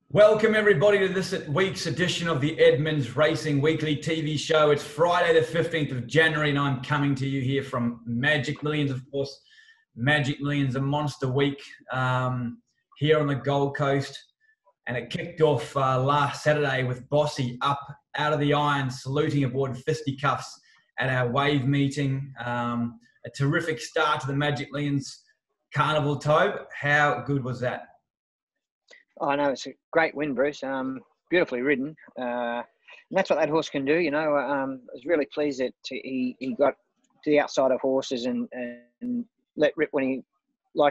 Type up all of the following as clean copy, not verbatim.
Welcome everybody to this week's edition of the Edmonds Racing Weekly TV show. It's Friday the 15th of January and I'm coming to you here from Magic Millions, of course. Magic Millions, a monster week here on the Gold Coast. And it kicked off last Saturday with Bossy up out of the irons, saluting aboard fisticuffs at our wave meeting. A terrific start to the Magic Millions Carnival, Tobe. How good was that? I know, it's a great win, Bruce. Beautifully ridden. And that's what that horse can do, you know. I was really pleased that he got to the outside of horses and let rip when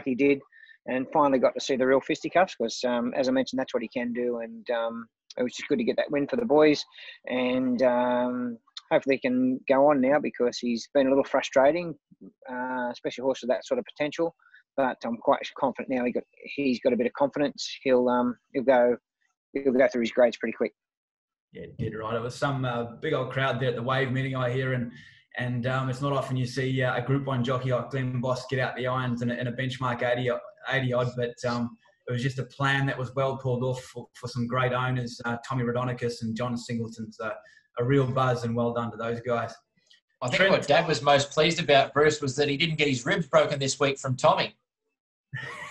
he did, and finally got to see the real fisticuffs because, as I mentioned, that's what he can do. And it was just good to get that win for the boys. And hopefully he can go on now because he's been a little frustrating, especially a horse with that sort of potential. But I'm quite confident now. He's got a bit of confidence. He'll go through his grades pretty quick. Yeah, did right. It was some big old crowd there at the wave meeting, I hear, and it's not often you see a Group 1 jockey like Glenn Boss get out the irons in a benchmark 80 odd. But it was just a plan that was well pulled off for some great owners, Tommy Rodonicus and John Singleton. So a real buzz, and well done to those guys. I think what Dad was most pleased about, Bruce, was that he didn't get his ribs broken this week from Tommy.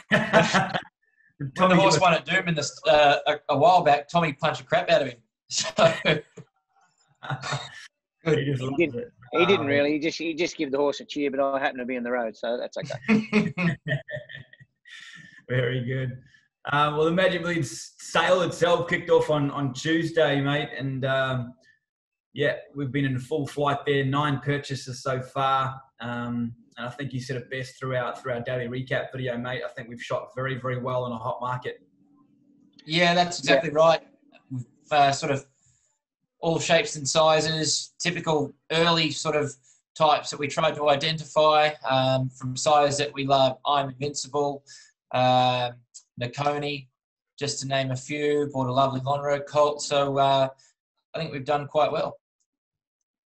When the horse won at Doom a while back, Tommy punched the crap out of him. So he didn't really. He just gave the horse a cheer, but I happened to be in the road, so that's okay. Very good. Well, the Magic Millions sale itself kicked off on Tuesday, mate, and yeah, we've been in full flight there. 9 purchases so far. And I think you said it best through our daily recap video, mate. I think we've shot very, very well in a hot market. Yeah, that's exactly right. We've sort of all shapes and sizes, typical early sort of types that we tried to identify, from size that we love. I'm Invincible, Nakoni, just to name a few. Bought a lovely Lonro colt. So I think we've done quite well.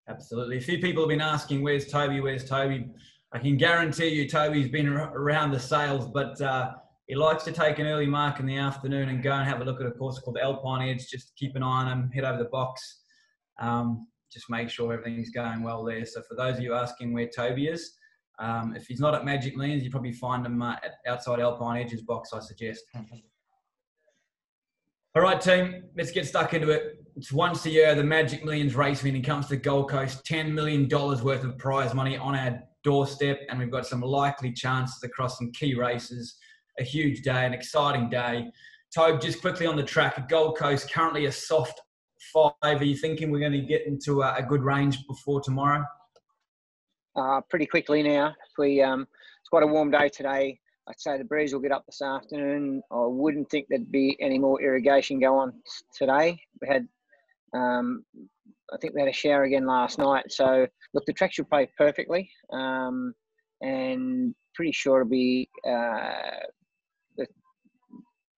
Absolutely. A few people have been asking, where's Toby? I can guarantee you Toby's been around the sales, but he likes to take an early mark in the afternoon and go and have a look at a course called the Alpine Edge. Just keep an eye on him, head over the box. Just make sure everything's going well there. So for those of you asking where Toby is, if he's not at Magic Millions, you probably find him outside Alpine Edge's box, I suggest. All right, team, let's get stuck into it. It's once a year, the Magic Millions race meeting comes to Gold Coast, $10 million worth of prize money on our doorstep, and we've got some likely chances across some key races. A huge day, an exciting day. Tobe, just quickly on the track at Gold Coast, currently a soft 5. Are you thinking we're going to get into a good range before tomorrow? Pretty quickly now. It's quite a warm day today. I'd say the breeze will get up this afternoon. I wouldn't think there'd be any more irrigation go on today. We had, I think we had a shower again last night. So, look, the track should play perfectly. And pretty sure it'll be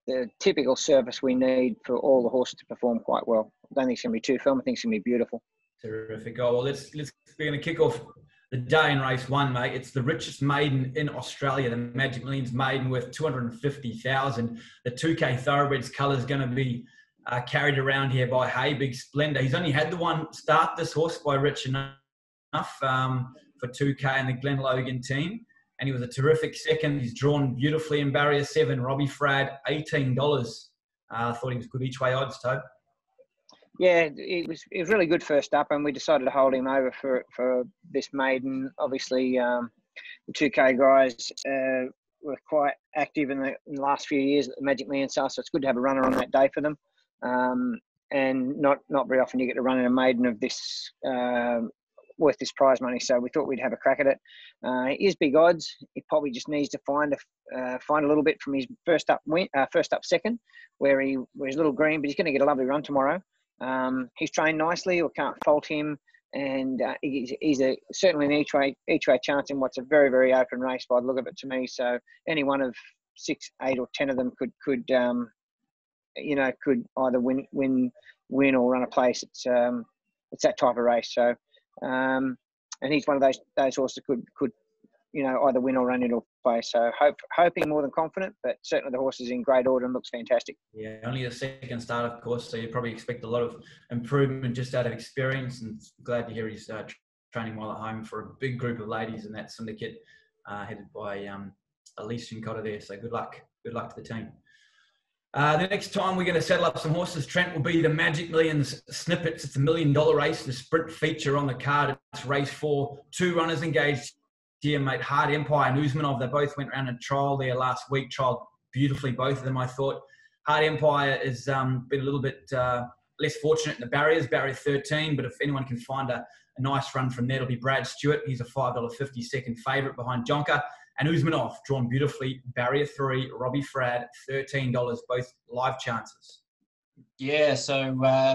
the typical surface we need for all the horses to perform quite well. I don't think it's going to be too firm. I think it's going to be beautiful. Terrific. Oh, well, we're going to kick off the day in race 1, mate. It's the richest maiden in Australia, the Magic Millions maiden, worth $250,000. The 2K Thoroughbreds colour is going to be carried around here by Hey Big Splendor. He's only had the one start, this horse, by Rich enough for 2K and the Glen Logan team. And he was a terrific second. He's drawn beautifully in barrier 7. Robbie Frad, $18. I thought he was good each way odds, Tobe. Yeah, it was really good first up, and we decided to hold him over for this maiden. Obviously, the 2K guys were quite active in the last few years at the Magic Millions sale, so it's good to have a runner on that day for them. And not very often you get to run in a maiden of this worth this prize money, so we thought we'd have a crack at it. He is big odds. He probably just needs to find a little bit from his first up second, where he was a little green, but he's going to get a lovely run tomorrow. He's trained nicely. We can't fault him, and he's certainly an each way chance in what's a very, very open race by the look of it to me. So any one of 6, 8, or 10 of them could either win or run a place. It's that type of race. So and he's one of those horses that could either win or run into a place. So hoping more than confident, but certainly the horse is in great order and looks fantastic. Yeah, only the second start, of course, so you probably expect a lot of improvement just out of experience, and glad to hear he's training well at home for a big group of ladies in that syndicate headed by Elise and Cotter there. So good luck to the team. The next time we're going to settle up some horses, Trent, will be the Magic Millions Snippets. It's a $1 million race, the sprint feature on the card. It's race 4. 2 runners engaged here, mate. Hard Empire and Usmanov. They both went around a trial there last week. Trialled beautifully, both of them, I thought. Hard Empire has been a little bit less fortunate in the barriers, barrier 13, but if anyone can find a nice run from there, it'll be Brad Stewart. He's a $5.50 second favourite behind Jonker. And Usmanov, drawn beautifully, barrier 3, Robbie Frad, $13, both live chances. Yeah, so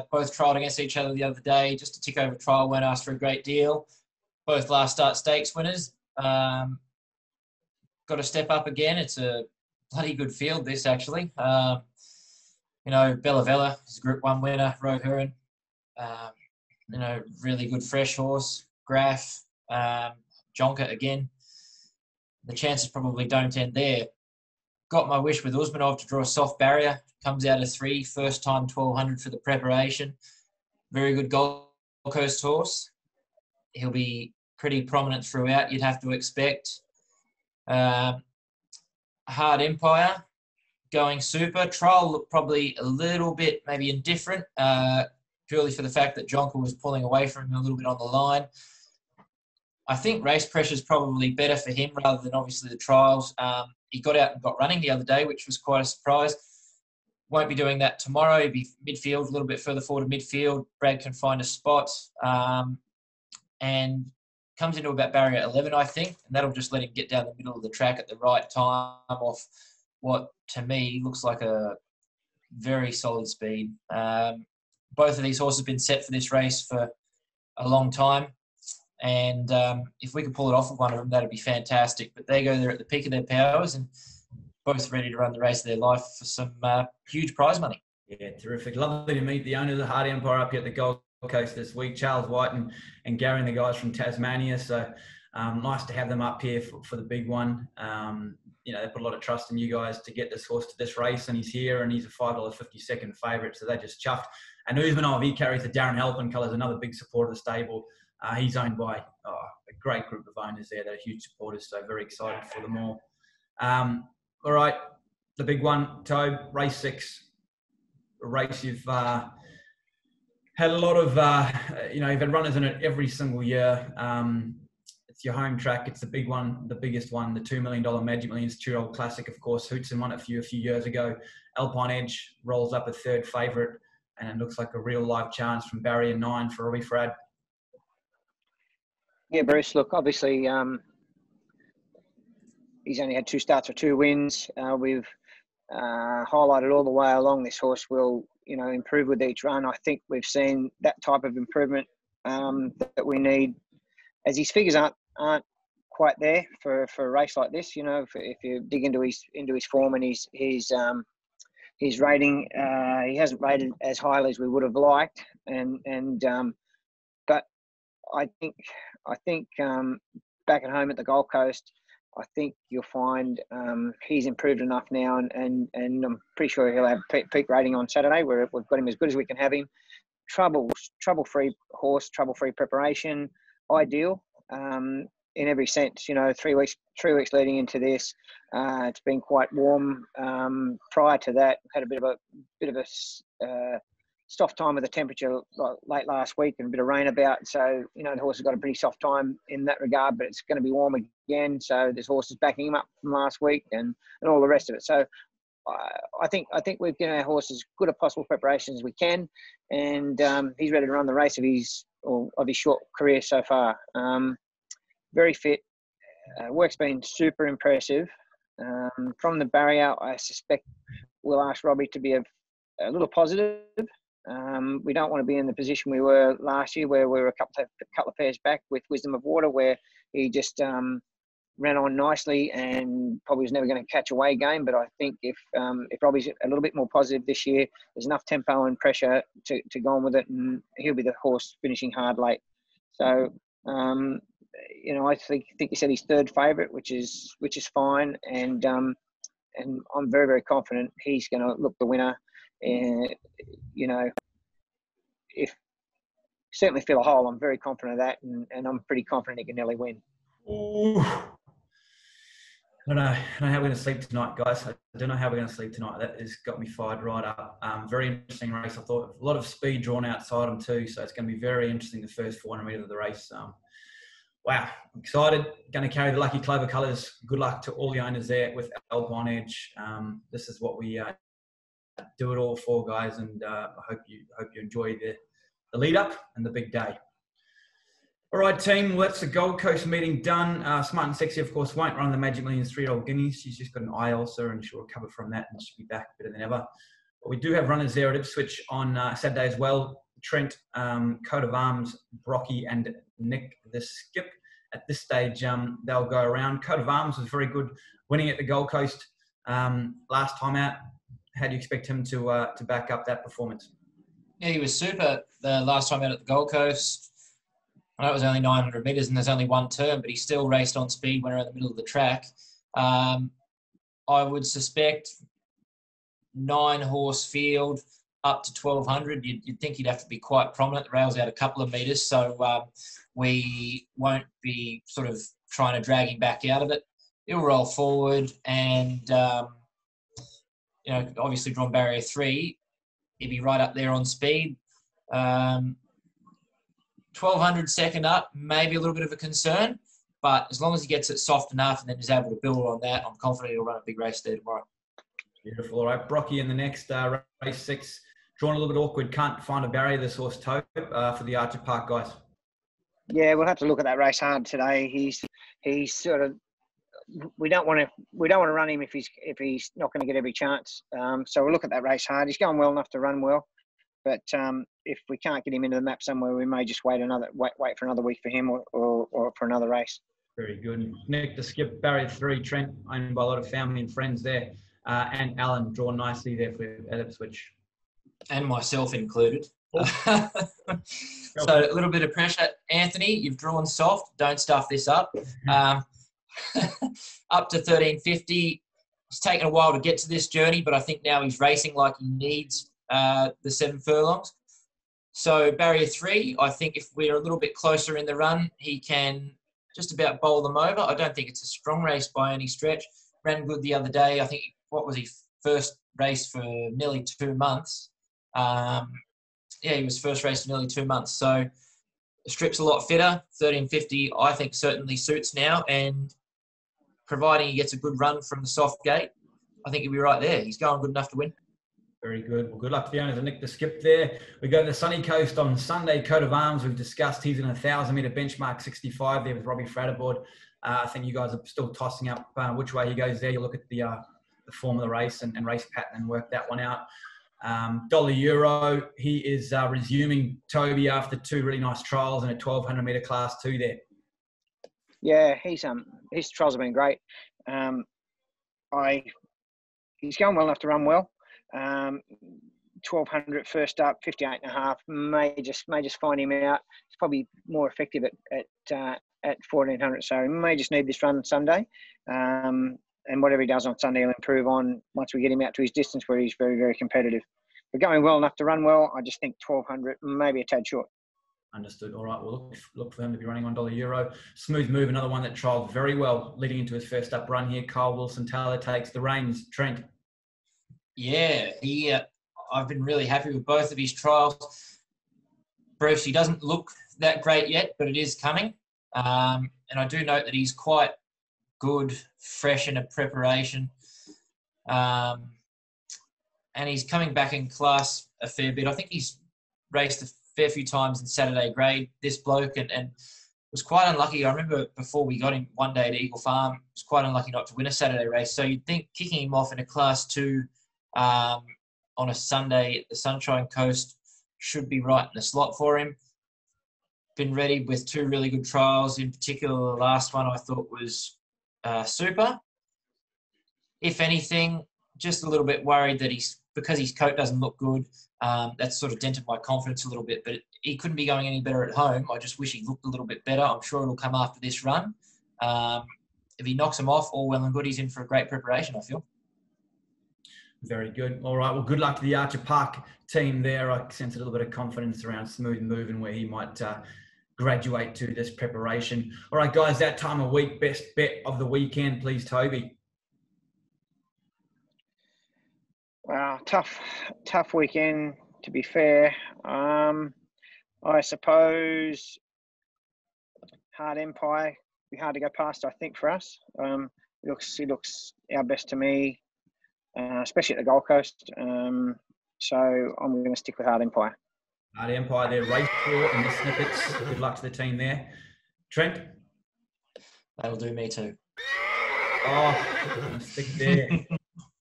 both trialled against each other the other day. Just to tick over trial, won't ask for a great deal. Both last start stakes winners. Got to step up again. It's a bloody good field, this, actually. Bella Vella is Group 1 winner, Rohirrim. Really good fresh horse. Graf, Jonker again. The chances probably don't end there. Got my wish with Usmanov to draw a soft barrier. Comes out of 3, first time 1200 for the preparation. Very good Gold Coast horse. He'll be pretty prominent throughout, you'd have to expect. Hard Empire, going super. Trial looked probably a little bit maybe indifferent, purely for the fact that Jonker was pulling away from him a little bit on the line. I think race pressure is probably better for him rather than obviously the trials. He got out and got running the other day, which was quite a surprise. Won't be doing that tomorrow. He'll be midfield, a little bit further forward to midfield. Brad can find a spot and comes into about barrier 11, I think, and that'll just let him get down the middle of the track at the right time off what, to me, looks like a very solid speed. Both of these horses have been set for this race for a long time. And if we could pull it off with one of them, that'd be fantastic. But they go there at the peak of their powers and both ready to run the race of their life for some huge prize money. Yeah, terrific. Lovely to meet the owners of Hard Empire up here at the Gold Coast this week, Charles White and Gary and the guys from Tasmania. So nice to have them up here for the big one. They put a lot of trust in you guys to get this horse to this race, and he's here, and he's a $5.50 second favourite, so they just chuffed. And Usmanov, he carries the Darren Halpin colours, another big supporter of the stable. He's owned by a great group of owners there that are huge supporters, so very excited for them all. All right, the big one, Tobe, race 6. A race you've had a lot of, you've had runners in it every single year. It's your home track. It's the big one, the biggest one, the $2 million Magic Millions 2-year-old classic, of course. Hootson won it for you a few years ago. Alpine Edge rolls up a third favourite, and it looks like a real live chance from barrier 9 for Robbie Frad. Yeah, Bruce, look, obviously he's only had 2 starts or 2 wins. We've highlighted all the way along this horse will, improve with each run. I think we've seen that type of improvement that we need, as his figures aren't quite there for a race like this. If you dig into his form and his rating, he hasn't rated as highly as we would have liked, but I think back at home at the Gold Coast, I think you'll find he's improved enough now, and I'm pretty sure he'll have peak rating on Saturday, where we've got him as good as we can have him. Trouble-free horse, trouble-free preparation, ideal in every sense. 3 weeks leading into this, it's been quite warm. Prior to that, had a bit of a soft time with the temperature late last week and a bit of rain about. So, the horse has got a pretty soft time in that regard, but it's going to be warm again. So there's horses backing him up from last week and all the rest of it. So I think we've given our horse as good a possible preparation as we can. And he's ready to run the race of his short career so far. Very fit. Work's been super impressive. From the barrier, I suspect we'll ask Robbie to be a little positive. We don't want to be in the position we were last year, where we were a couple of pairs back with Wisdom of Water, where he just ran on nicely and probably was never going to catch a away game. But I think if Robbie's a little bit more positive this year, there's enough tempo and pressure to go on with it, and he'll be the horse finishing hard late. So I think he said he's third favourite, which is fine, and I'm very, very confident he's going to look the winner. And if certainly feel a hole, I'm very confident of that, and I'm pretty confident he can nearly win. Ooh. I don't know how we're going to sleep tonight, guys. I don't know how we're going to sleep tonight. That has got me fired right up. Very interesting race. I thought a lot of speed drawn outside them too, so it's going to be very interesting the first 400 metres of the race. Wow, I'm excited. Going to carry the Lucky Clover colours. Good luck to all the owners there with Alpine Edge. This is what we do it all for, guys, and I hope you enjoy the lead up and the big day. All right, team, that's the Gold Coast meeting done. Smart and Sexy, of course, won't run the Magic Millions 3-year-old Guineas. She's just got an eye ulcer and she'll recover from that and she'll be back better than ever. But we do have runners there at Ipswich on Saturday as well. Trent, Coat of Arms, Brocky and Nick the Skip. At this stage, they'll go around. Coat of Arms was very good, winning at the Gold Coast last time out. How do you expect him to back up that performance? Yeah, he was super the last time out at the Gold Coast. I know it was only 900 metres and there's only one turn, but he still raced on speed when around the middle of the track. I would suspect 9-horse field up to 1,200. You'd think he'd have to be quite prominent. The rail's out a couple of metres, so we won't be sort of trying to drag him back out of it. He'll roll forward and, obviously drawn barrier 3. He'd be right up there on speed. 1,200 second up, maybe a little bit of a concern, but as long as he gets it soft enough and then is able to build on that, I'm confident he'll run a big race there tomorrow. Beautiful. All right, Brocky in the next race 6. Drawn a little bit awkward. Can't find a barrier, this horse Tope, for the Archer Park guys. Yeah, we'll have to look at that race hard today. He's sort of, we don't want to run him if he's not going to get every chance. So we'll look at that race hard. He's going well enough to run well. But if we can't get him into the map somewhere, we may just wait for another week for him or for another race. Very good. Nick the Skip, barrier 3, Trent, owned by a lot of family and friends there. And Alan, drawn nicely there for Ipswich. And myself included. So a little bit of pressure. Anthony, you've drawn soft. Don't stuff this up. Up to 1,350. It's taken a while to get to this journey, but I think now he's racing like he needs the 7 furlongs. So barrier 3, I think if we're a little bit closer in the run, he can just about bowl them over. I don't think it's a strong race by any stretch. Ran good the other day. I think, first race for nearly 2 months. He was first race for nearly 2 months. So the strip's a lot fitter. 1,350, I think, certainly suits now. And providing he gets a good run from the soft gate, I think he'll be right there. He's going good enough to win. Very good. Well, good luck to the owners of Nick the Skip there. We go to the Sunny Coast on Sunday. Coat of Arms, we've discussed. He's in a 1,000-metre benchmark 65 there with Robbie Fratterboard. I think you guys are still tossing up which way he goes there. You look at the form of the race and race pattern and work that one out. $1 he is resuming Toby after 2 really nice trials in a 1,200-metre class 2 there. Yeah, his trials have been great. He's going well enough to run well. 1,200 first up, 58.5. May just find him out. It's probably more effective at 1,400. So he may just need this run Sunday. And whatever he does on Sunday, he'll improve on once we get him out to his distance where he's very, very competitive. But going well enough to run well, I just think 1,200, maybe a tad short. Understood. All right. We'll look for him to be running on $1. Smooth Move, another one that trialled very well leading into his first up run here. Kyle Wilson-Taylor takes the reins. Trent. Yeah, I've been really happy with both of his trials. Bruce, he doesn't look that great yet, but it is coming. And I do note that he's quite good, fresh in a preparation. And he's coming back in class a fair bit. I think he's raced a fair few times in Saturday grade, this bloke, and was quite unlucky. I remember before we got him one day at Eagle Farm, was quite unlucky not to win a Saturday race. So you'd think kicking him off in a class 2 on a Sunday at the Sunshine Coast should be right in the slot for him. Been ready with 2 really good trials. In particular, the last one I thought was super. If anything, just a little bit worried that he's because his coat doesn't look good, that's sort of dented my confidence a little bit. But he couldn't be going any better at home. I just wish he looked a little bit better. I'm sure it'll come after this run. If he knocks him off, all well and good. He's in for a great preparation, I feel. Very good. All right. Well, good luck to the Archer Park team there. I sense a little bit of confidence around Smooth moving where he might graduate to this preparation. All right, guys, that time of week, best bet of the weekend, please, Toby. Wow, tough weekend, to be fair. I suppose Hard Empire be hard to go past, I think, for us. He looks our best to me, especially at the Gold Coast. So I'm going to stick with Hard Empire. Hard Empire there, race 4 in the snippets. Good luck to the team there. Trent? That'll do me too. Oh, stick there.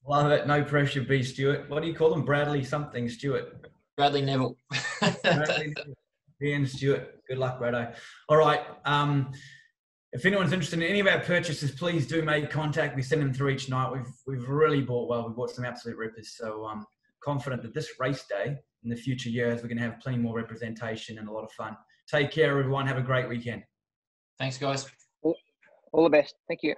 Love it. No pressure, B. Stewart. What do you call him? Bradley something, Stewart. Bradley Neville. Bradley and Stewart. Good luck, Brado. All right. If anyone's interested in any of our purchases, please do make contact. We send them through each night. We've really bought well. We bought some absolute rippers. So I'm confident that this race day in the future years, we're going to have plenty more representation and a lot of fun. Take care, everyone. Have a great weekend. Thanks, guys. All the best. Thank you.